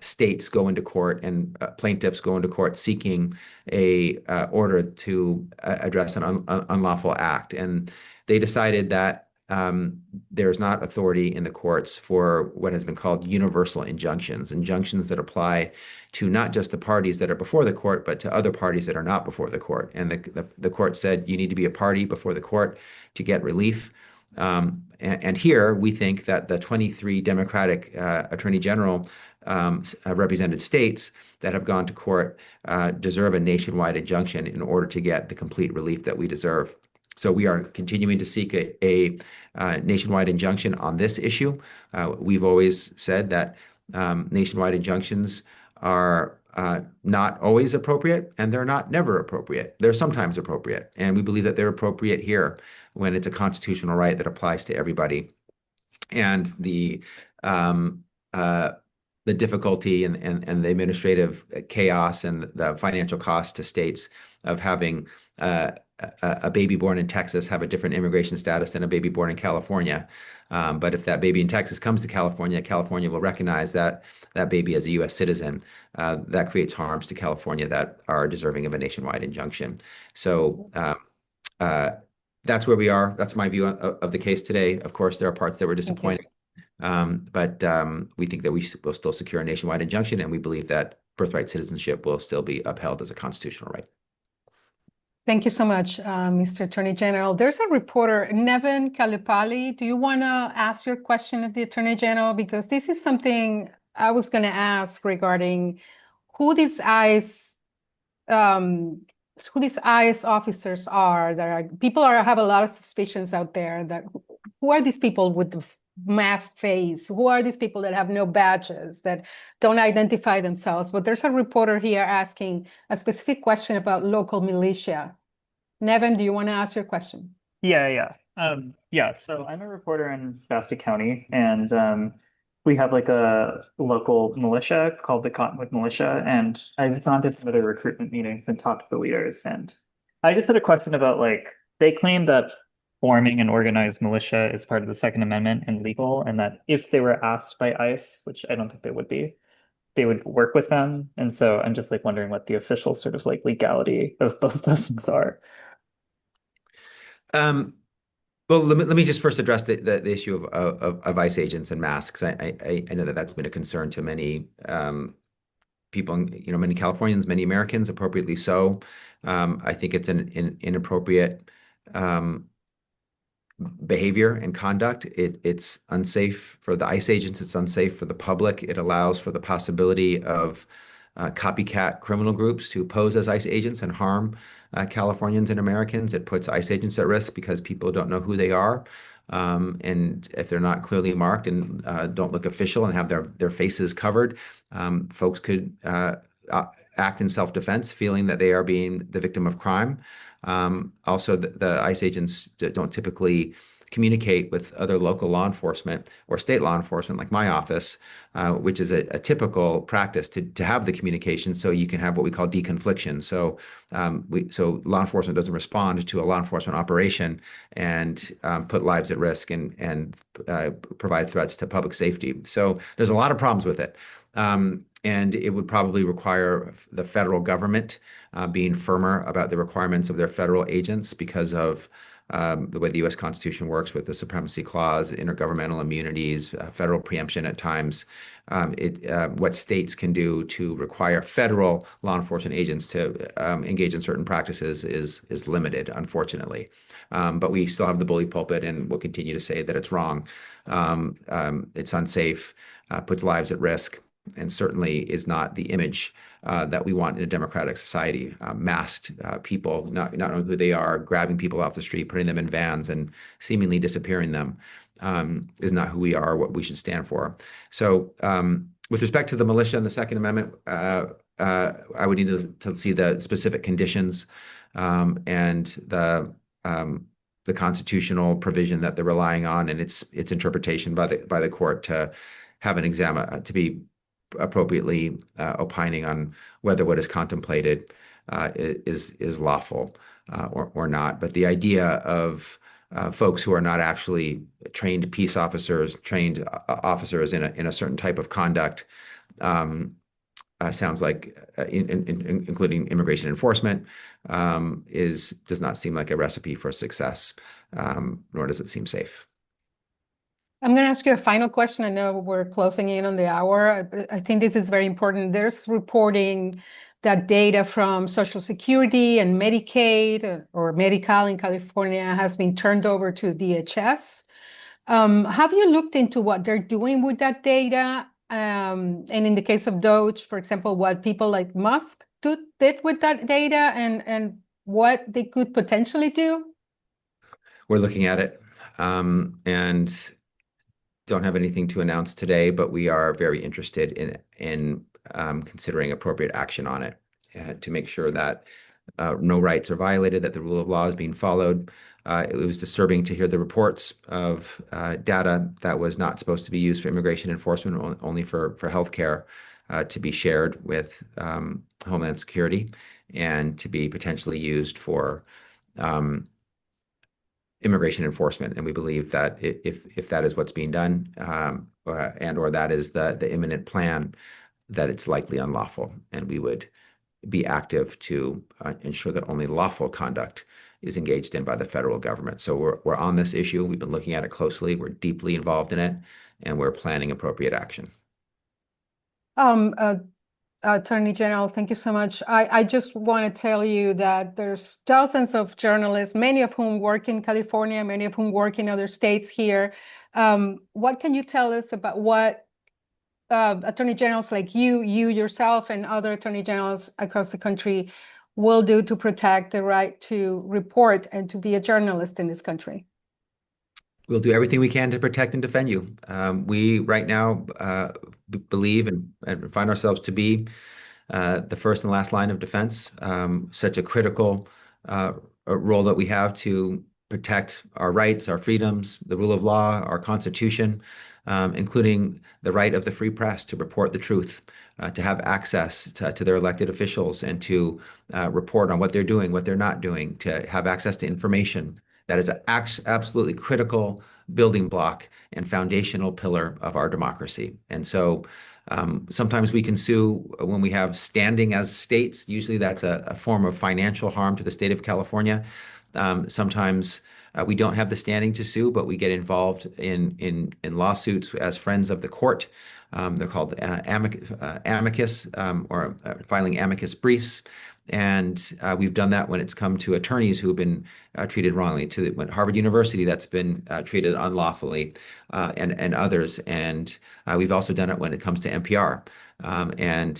states go into court and plaintiffs go into court seeking a order to address an unlawful act? And they decided that there's not authority in the courts for what has been called universal injunctions that apply to not just the parties that are before the court, but to other parties that are not before the court. And the court said you need to be a party before the court to get relief. And here we think that the 23 Democratic Attorney General represented states that have gone to court deserve a nationwide injunction in order to get the complete relief that we deserve. So we are continuing to seek a nationwide injunction on this issue. We've always said that nationwide injunctions are not always appropriate, and they're not never appropriate. They're sometimes appropriate, and we believe that they're appropriate here when it's a constitutional right that applies to everybody. And the difficulty and the administrative chaos and the financial cost to states of having a baby born in Texas have a different immigration status than a baby born in California. But if that baby in Texas comes to California, California will recognize that baby as a U.S. citizen. That creates harms to California that are deserving of a nationwide injunction. So that's where we are. That's my view of the case today. Of course, there are parts that were disappointing, but we think that we will still secure a nationwide injunction, and we believe that birthright citizenship will still be upheld as a constitutional right. Thank you so much, Mr. Attorney General. There's a reporter, Nevin Kalipali. Do you want to ask your question of the Attorney General? Because this is something I was going to ask regarding who these ICE officers are. People have a lot of suspicions out there that who are these people with the masked face? Who are these people that have no badges, that don't identify themselves? But there's a reporter here asking a specific question about local militia. Nevin, do you want to ask your question? Yeah. So I'm a reporter in Shasta County, and we have like a local militia called the Cottonwood Militia, and I've gone to some of their recruitment meetings and talked to the leaders, and I just had a question about they claim that forming an organized militia is part of the Second Amendment and legal, and that if they were asked by ICE, which I don't think they would be, they would work with them. And so I'm just wondering what the official sort of legality of both those things are. Well, let me just first address the issue of ICE agents and masks. I know that that's been a concern to many people, many Californians, many Americans, appropriately so. I think it's an inappropriate behavior and conduct. It's unsafe for the ICE agents. It's unsafe for the public. It allows for the possibility of copycat criminal groups to pose as ICE agents and harm Californians and Americans. It puts ICE agents at risk because people don't know who they are. And if they're not clearly marked and don't look official and have their faces covered, folks could act in self-defense, feeling that they are being the victim of crime. Also, the ICE agents don't typically communicate with other local law enforcement or state law enforcement, like my office, which is a typical practice to have the communication, so you can have what we call deconfliction. So, law enforcement doesn't respond to a law enforcement operation and put lives at risk and provide threats to public safety. So there's a lot of problems with it. And it would probably require the federal government being firmer about the requirements of their federal agents because of the way the U.S. Constitution works with the Supremacy Clause, intergovernmental immunities, federal preemption at times. What states can do to require federal law enforcement agents to engage in certain practices is limited, unfortunately. But we still have the bully pulpit, and we'll continue to say that it's wrong. It's unsafe, puts lives at risk, and certainly is not the image that we want in a democratic society. Masked people, not knowing who they are, grabbing people off the street, putting them in vans, and seemingly disappearing them is not who we are, what we should stand for. So with respect to the militia and the Second Amendment, I would need to see the specific conditions and the constitutional provision that they're relying on, and its interpretation by the court to have an exam to be appropriately opining on whether what is contemplated is lawful or not. But the idea of folks who are not actually trained peace officers, trained officers in a certain type of conduct sounds like, including immigration enforcement, does not seem like a recipe for success, nor does it seem safe. I'm going to ask you a final question. I know we're closing in on the hour. I think this is very important. There's reporting that data from Social Security and Medicaid or Medi-Cal in California has been turned over to DHS. Have you looked into what they're doing with that data? And in the case of Doge, for example, what people like Musk did with that data and what they could potentially do? We're looking at it. And don't have anything to announce today, but we are very interested in considering appropriate action on it to make sure that no rights are violated, that the rule of law is being followed. It was disturbing to hear the reports of data that was not supposed to be used for immigration enforcement, only for healthcare, to be shared with Homeland Security and to be potentially used for immigration enforcement. And we believe that if that is what's being done or that is the imminent plan, that it's likely unlawful. And we would be active to ensure that only lawful conduct is engaged in by the federal government. So we're on this issue. We've been looking at it closely. We're deeply involved in it, and we're planning appropriate action. Attorney General, thank you so much. I just want to tell you that there's dozens of journalists, many of whom work in California, many of whom work in other states here. What can you tell us about what attorney generals like you yourself, and other attorney generals across the country will do to protect the right to report and to be a journalist in this country? We'll do everything we can to protect and defend you. We right now believe and find ourselves to be the first and last line of defense. Such a critical role that we have to protect our rights, our freedoms, the rule of law, our Constitution, including the right of the free press to report the truth, to have access to their elected officials, and to report on what they're doing, what they're not doing, to have access to information. That is an absolutely critical building block and foundational pillar of our democracy. And so sometimes we can sue when we have standing as states. Usually that's a form of financial harm to the state of California. Sometimes we don't have the standing to sue, but we get involved in lawsuits as friends of the court. They're called amicus, or filing amicus briefs. And we've done that when it's come to attorneys who have been treated wrongly, when Harvard University that's been treated unlawfully, and others. And we've also done it when it comes to NPR, and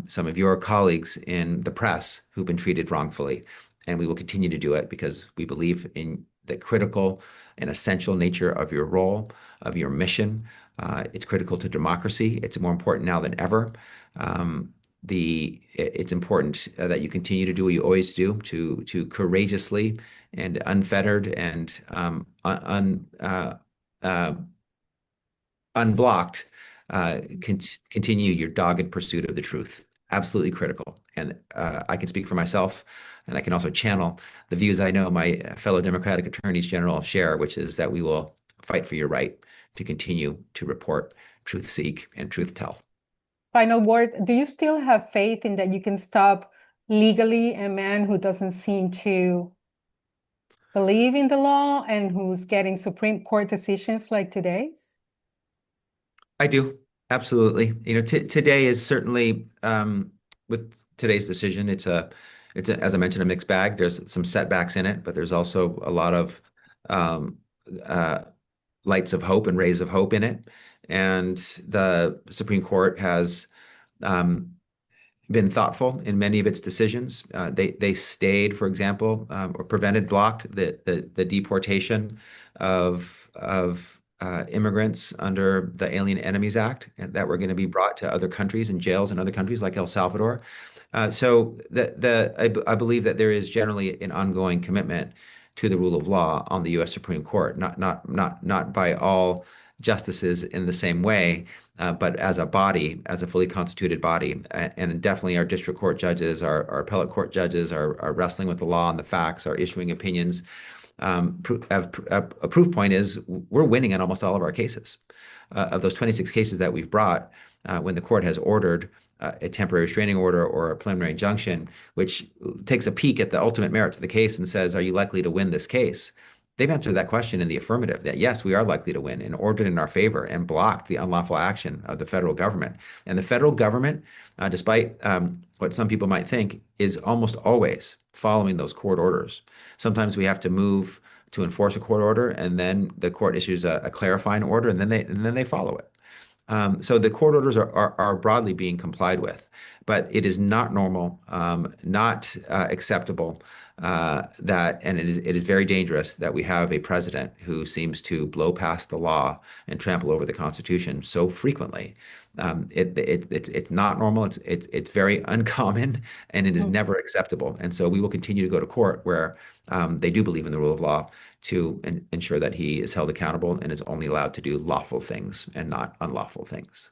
some of your colleagues in the press who've been treated wrongfully. And we will continue to do it because we believe in the critical and essential nature of your role, of your mission. It's critical to democracy. It's more important now than ever. It's important that you continue to do what you always do, to courageously and unfettered and unblocked continue your dogged pursuit of the truth. Absolutely critical. And I can speak for myself, and I can also channel the views I know my fellow Democratic attorneys general share, which is that we will fight for your right to continue to report, truth seek, and truth tell. Final word, do you still have faith in that you can stop legally a man who doesn't seem to believe in the law and who's getting Supreme Court decisions like today's? I do, absolutely. Today is certainly, with today's decision, it's as I mentioned, a mixed bag. There's some setbacks in it, but there's also a lot of lights of hope and rays of hope in it. And the Supreme Court has been thoughtful in many of its decisions. They stayed, for example, or blocked the deportation of immigrants under the Alien Enemies Act that were going to be brought to other countries and jails in other countries like El Salvador. So I believe that there is generally an ongoing commitment to the rule of law on the U.S. Supreme Court, not by all justices in the same way, but as a body, as a fully constituted body. And definitely our district court judges, our appellate court judges are wrestling with the law and the facts, are issuing opinions. A proof point is we're winning on almost all of our cases. Of those 26 cases that we've brought, when the court has ordered a temporary restraining order or a preliminary injunction, which takes a peek at the ultimate merits of the case and says, are you likely to win this case? They've answered that question in the affirmative, that yes, we are likely to win, and ordered in our favor and blocked the unlawful action of the federal government. And the federal government, despite what some people might think, is almost always following those court orders. Sometimes we have to move to enforce a court order, and then the court issues a clarifying order, and then they follow it. So the court orders are broadly being complied with, but it is not normal, not acceptable, and it is very dangerous that we have a president who seems to blow past the law and trample over the Constitution so frequently. It's not normal. It's very uncommon, and it is never acceptable. And so we will continue to go to court where they do believe in the rule of law to ensure that he is held accountable and is only allowed to do lawful things and not unlawful things.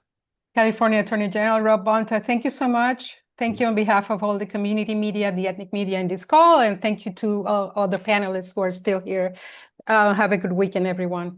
California Attorney General Rob Bonta, thank you so much. Thank you on behalf of all the community media, the ethnic media in this call, and thank you to all the panelists who are still here. Have a good weekend, everyone.